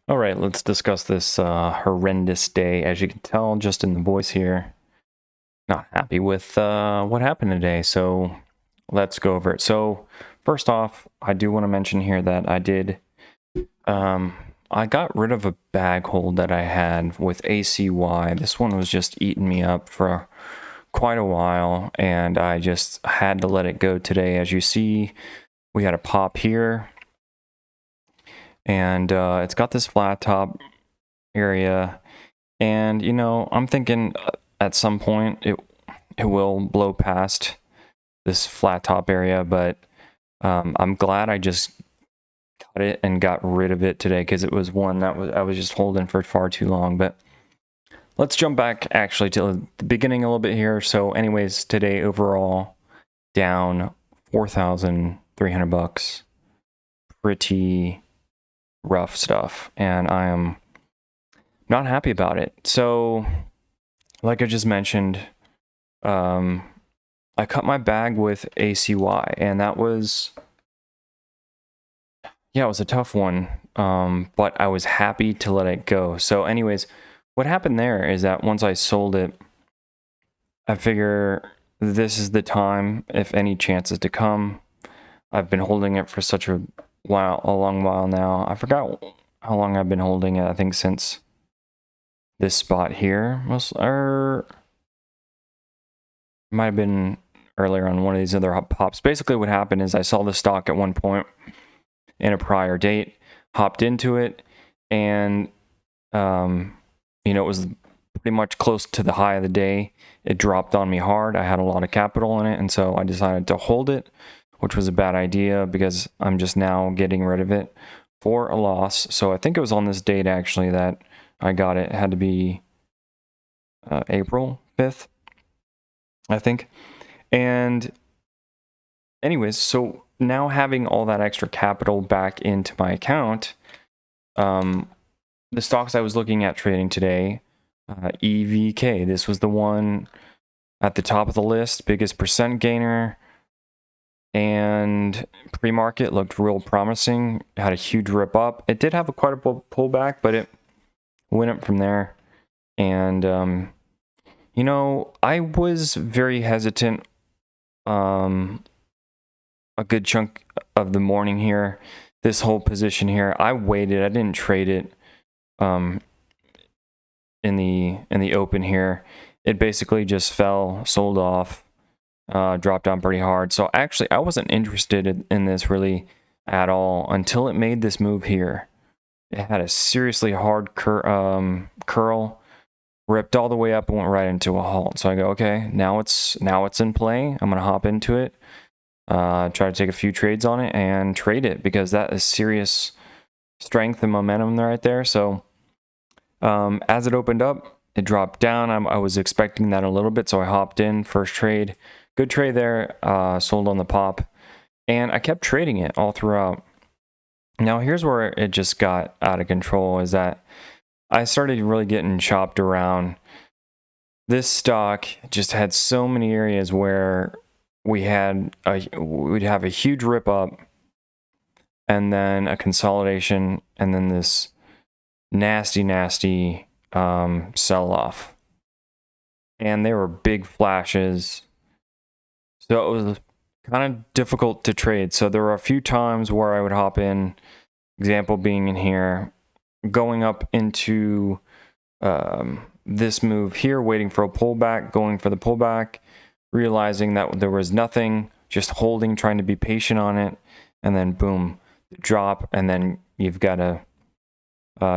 All right, let's discuss this horrendous day. As you can tell just in the voice here, not happy with what happened today. So let's go over it. So first off, I do want to mention here that I got rid of a bag hold that I had with ACY. This one was just eating me up for quite a while, and I just had to let it go today. As you see, we had a pop here, and it's got this flat top area. And, you know, I'm thinking at some point it will blow past this flat top area, but I'm glad I just cut it and got rid of it today because it was one that I was just holding for far too long. But let's jump back actually to the beginning a little bit here. So anyways, today overall down 4,300 bucks. Pretty rough stuff, and I am not happy about it. So like I just mentioned, I cut my bag with ACY, and that was, yeah, it was a tough one, but I was happy to let it go. So anyways, what happened there is that once I sold it, I figure this is the time, if any chances to come. I've been holding it for such a long while now. I forgot how long I've been holding it. I think since this spot here, or might have been earlier on one of these other pops. Basically what happened is I saw the stock at one point in a prior date, hopped into it, and you know, it was pretty much close to the high of the day. It dropped on me hard. I had a lot of capital in it, and so I decided to hold it, which was a bad idea because I'm just now getting rid of it for a loss. So I think it was on this date actually that I got it. It had to be April 5th, I think. And anyways, so now having all that extra capital back into my account, the stocks I was looking at trading today, EVK, this was the one at the top of the list, biggest percent gainer, and pre-market looked real promising. It had a huge rip up. It did have quite a pullback, but it went up from there. And you know, I was very hesitant a good chunk of the morning here. This whole position here, I waited. I didn't trade it in the open here. It basically just fell, sold off, dropped down pretty hard. So actually, I wasn't interested in this really at all until it made this move here. It had a seriously hard curl, ripped all the way up and went right into a halt. So I go, okay, now it's in play. I'm gonna hop into it, try to take a few trades on it and trade it because that is serious strength and momentum right there. So as it opened up, it dropped down. I was expecting that a little bit, so I hopped in. First trade, good trade there, sold on the pop, and I kept trading it all throughout. Now here's where it just got out of control, is that I started really getting chopped around. This stock just had so many areas where we'd have a huge rip up, and then a consolidation, and then this nasty sell off. And there were big flashes. So it was kind of difficult to trade. So there were a few times where I would hop in, example being in here, going up into this move here, waiting for a pullback, going for the pullback, realizing that there was nothing, just holding, trying to be patient on it, and then boom, drop, and then you've got to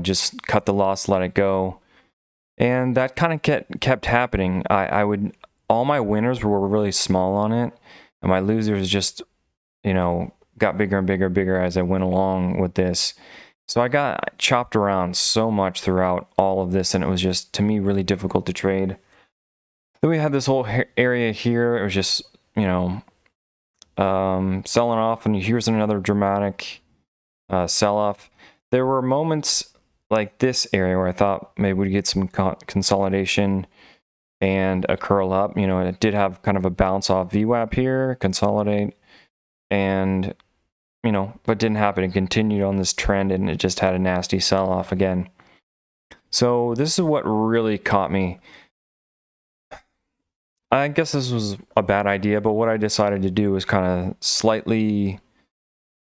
just cut the loss, let it go. And that kind of kept happening. All my winners were really small on it, and my losers just, you know, got bigger and bigger as I went along with this. So I got chopped around so much throughout all of this, and it was just, to me, really difficult to trade. Then we had this whole area here. It was just, you know, selling off, and here's another dramatic sell-off. There were moments like this area where I thought maybe we'd get some consolidation and a curl up. You know, it did have kind of a bounce off VWAP here, consolidate, and you know, but didn't happen. It continued on this trend and it just had a nasty sell-off again. So this is what really caught me. I guess this was a bad idea, but what I decided to do was kind of slightly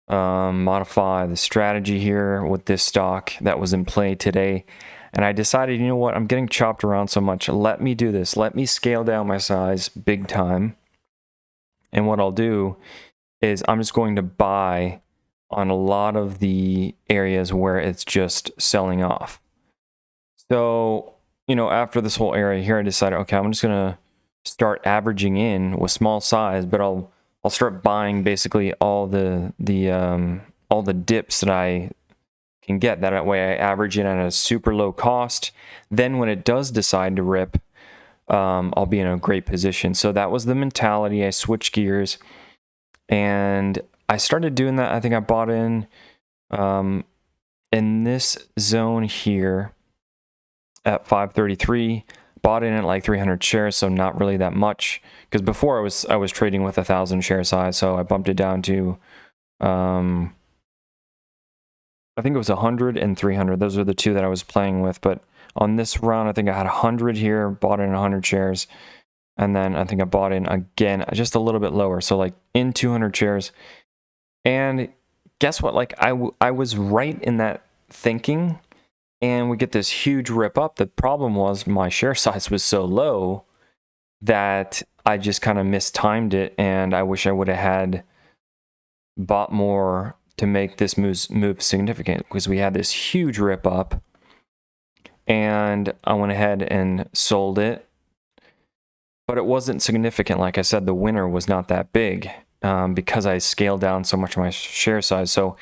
modify the strategy here with this stock that was in play today. And I decided, you know what, I'm getting chopped around so much. Let me do this. Let me scale down my size big time. And what I'll do is I'm just going to buy on a lot of the areas where it's just selling off. So, you know, after this whole area here, I decided, okay, I'm just going to start averaging in with small size, but I'll start buying basically all the dips that I can get. That way I average in at a super low cost. Then when it does decide to rip, I'll be in a great position. So that was the mentality. I switched gears and I started doing that. I think I bought in this zone here at 533. Bought in at like 300 shares, so not really that much. Because before I was trading with 1,000 share size, so I bumped it down to I think it was 100 and 300. Those are the two that I was playing with. But on this round, I think I had 100 here, bought in 100 shares, and then I think I bought in again just a little bit lower, so like in 200 shares. And guess what? Like I was right in that thinking. And we get this huge rip up. The problem was my share size was so low that I just kind of mistimed it. And I wish I would have had bought more to make this move significant, because we had this huge rip up and I went ahead and sold it. But it wasn't significant. Like I said, the winner was not that big because I scaled down so much of my share size. So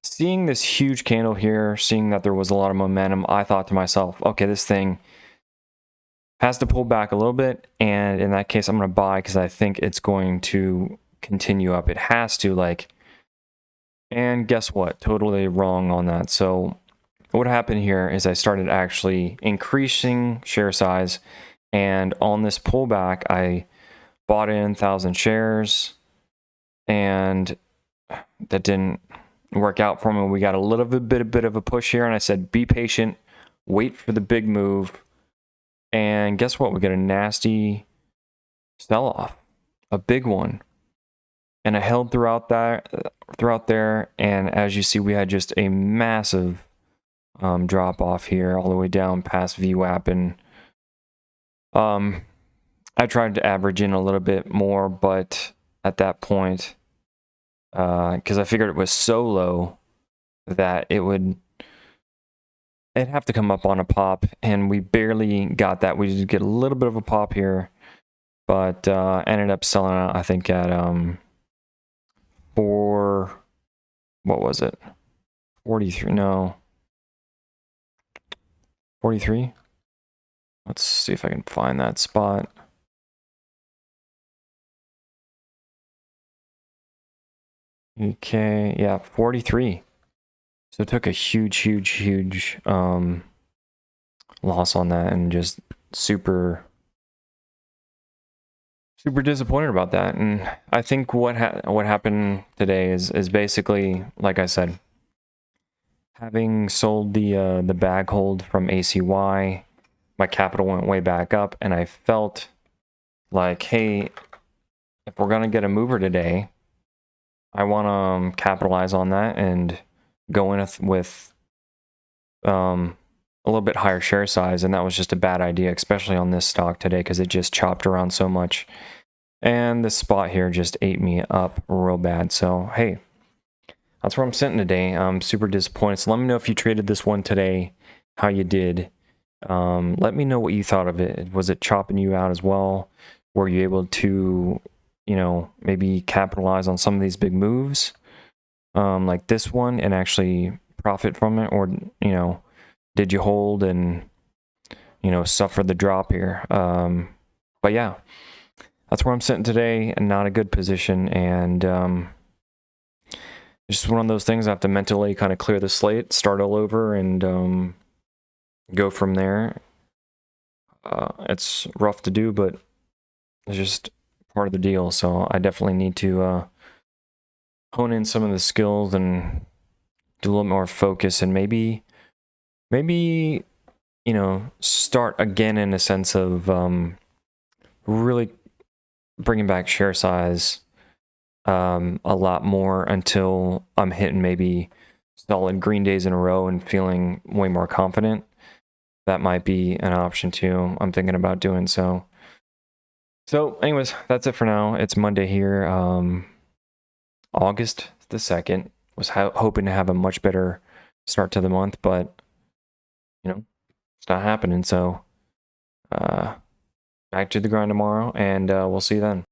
seeing this huge candle here, seeing that there was a lot of momentum, I thought to myself, okay, this thing has to pull back a little bit. And in that case, I'm going to buy because I think it's going to continue up. It has to, like, and guess what? Totally wrong on that. So what happened here is I started actually increasing share size. And on this pullback, I bought in 1,000 shares and that didn't work out for me. We got a little bit of a push here, and I said, be patient, wait for the big move. And guess what? We got a nasty sell-off, a big one. And I held throughout there, and as you see, we had just a massive drop off here, all the way down past VWAP, and I tried to average in a little bit more, but at that point, because I figured it was so low that it'd have to come up on a pop, and we barely got that. We did get a little bit of a pop here, but ended up selling out, I think, at what was it? 43? No. 43? Let's see if I can find that spot. Okay, yeah, 43. So it took a huge loss on that, and just super disappointed about that. And I think what happened today is basically, like I said, having sold the bag hold from ACY, my capital went way back up, and I felt like, hey, if we're gonna get a mover today, I want to capitalize on that and go in with a little bit higher share size. And that was just a bad idea, especially on this stock today, because it just chopped around so much. And this spot here just ate me up real bad. So, hey, that's where I'm sitting today. I'm super disappointed. So let me know if you traded this one today, how you did. Let me know what you thought of it. Was it chopping you out as well? Were you able to, you know, maybe capitalize on some of these big moves like this one and actually profit from it? Or, you know, did you hold and, you know, suffer the drop here? But yeah, that's where I'm sitting today, and not a good position. And just one of those things I have to mentally kind of clear the slate, start all over, and go from there. It's rough to do, but it's just part of the deal. So I definitely need to hone in some of the skills and do a little more focus, and maybe, you know, start again in a sense of really bringing back share size a lot more until I'm hitting maybe solid green days in a row and feeling way more confident. That might be an option too. I'm thinking about doing so. So anyways, that's it for now. It's Monday here. August the 2nd. Was hoping to have a much better start to the month, but you know, it's not happening. So back to the grind tomorrow, and we'll see you then.